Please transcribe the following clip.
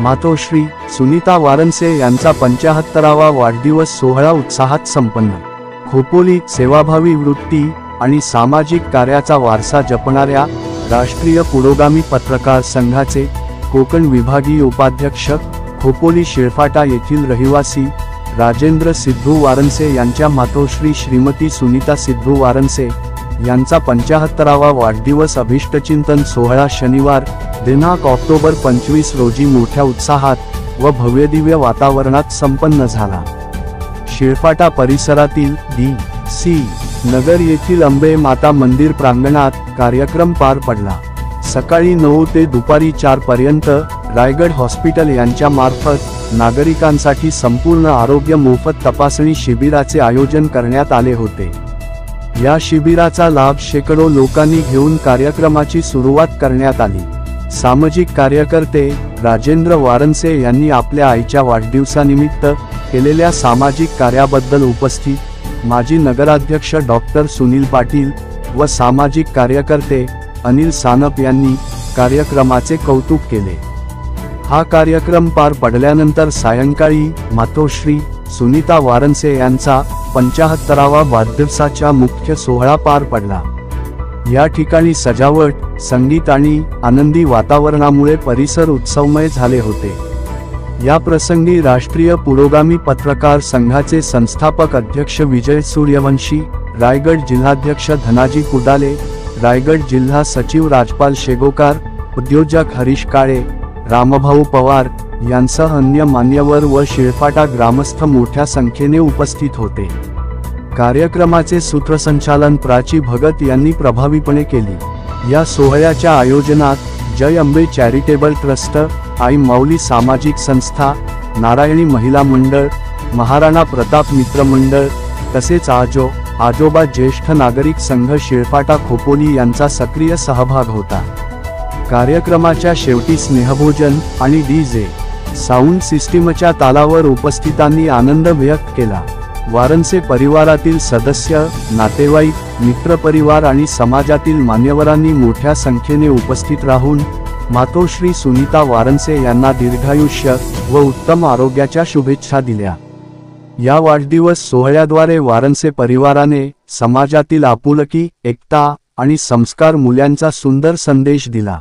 मातोश्री सुनीता वारनसे यांचा 75वा वाढदिवस सोहळा उत्साहात संपन्न। खोपोली सेवाभावी वृत्ती आणि सामाजिक कार्याचा वारसा जपणाऱ्या राष्ट्रीय पुरोगामी पत्रकार संघाचे कोकण विभागीय उपाध्यक्ष, खोपोली शिळफाटा येथील रहिवासी राजेंद्र सिद्धू वारनसे यांच्या मातोश्री श्रीमती सुनीता सिद्धू वारनसे यांचा 75वा वाढदिवस अभिष्टचिंतन सोहळा शनिवार दिनांक ऑक्टोबर 25 रोजी मोठ्या उत्साहात व भव्यदिव्य वातावरणात संपन्न झाला। शिळफाटा परिसरातील डी.सी. नगर येथील अंबे माता मंदिर प्रांगणात कार्यक्रम पार पडला। सकाळी 9 ते दुपारी 4 पर्यंत रायगड हॉस्पिटल यांच्या मार्फत नागरिकांसाठी संपूर्ण आरोग्य मोफत तपासणी शिबिराचे आयोजन करण्यात आले होते। या शिबिराचा लाभ शेकडो लोकांनी घेऊन कार्यक्रमाची सुरुवात करण्यात आली। सामाजिक कार्यकर्ते राजेंद्र वारनसे यांनी आपल्या आईच्या वाढदिवसानिमित्त केलेल्या सामाजिक कार्याबद्दल उपस्थित माजी नगराध्यक्ष डॉक्टर सुनील पाटील व सामाजिक कार्यकर्ते अनिल सानप यांनी कार्यक्रमाचे कौतुक केले। हा कार्यक्रम पार पडल्यानंतर सायंकाळी मातोश्री सुनीता वारनसे यांचा 75वा वाढदिवसाचा मुख्य सोहळा पार पडला। या ठिकाणी सजावट, संगीत आणि आनंदी वातावरणामुळे परिसर उत्सवमय झाले होते। या प्रसंगी राष्ट्रीय पुरोगामी पत्रकार संघाचे संस्थापक अध्यक्ष विजय सूर्यवंशी, रायगड जिल्हाध्यक्ष धनाजी कुडाले, रायगड जिल्हा सचिव राजपाल शेगोकार, उद्योजक हरीश काळे, रामभाऊ पवार यांसह अन्य मान्यवर व शिळफाटा ग्रामस्थ मोठ्या संख्येने उपस्थित होते। कार्यक्रमाचे सूत्रसंचालन प्राची भगत यांनी प्रभावीपणे केले। या सोहळ्याच्या आयोजनात जय अंबे चॅरिटेबल ट्रस्ट, आई माऊली सामाजिक संस्था, नारायणी महिला मंडळ, महाराणा प्रताप मित्र मंडळ तसेच आजोबा ज्येष्ठ नागरिक संघ शिळफाटा खोपोली यांचा सक्रिय सहभाग होता। कार्यक्रमाच्या शेवटी स्नेहभोजन आणि डी.जे. साऊंड सिस्टीमच्या तालावर उपस्थितांनी आनंद व्यक्त केला। वारनसे परिवारातील सदस्य, नातेवाईक, मित्रपरिवार आणि समाजातील मान्यवरांनी मोठ्या संख्येने उपस्थित राहून मातोश्री सुनीता वारनसे यांना दीर्घायुष्य व उत्तम आरोग्याच्या शुभेच्छा दिल्या। या वाढदिवस सोहळ्याद्वारे वारनसे परिवाराने समाजातील आपुलकी, एकता आणि संस्कार मूल्यांचा सुंदर संदेश दिला।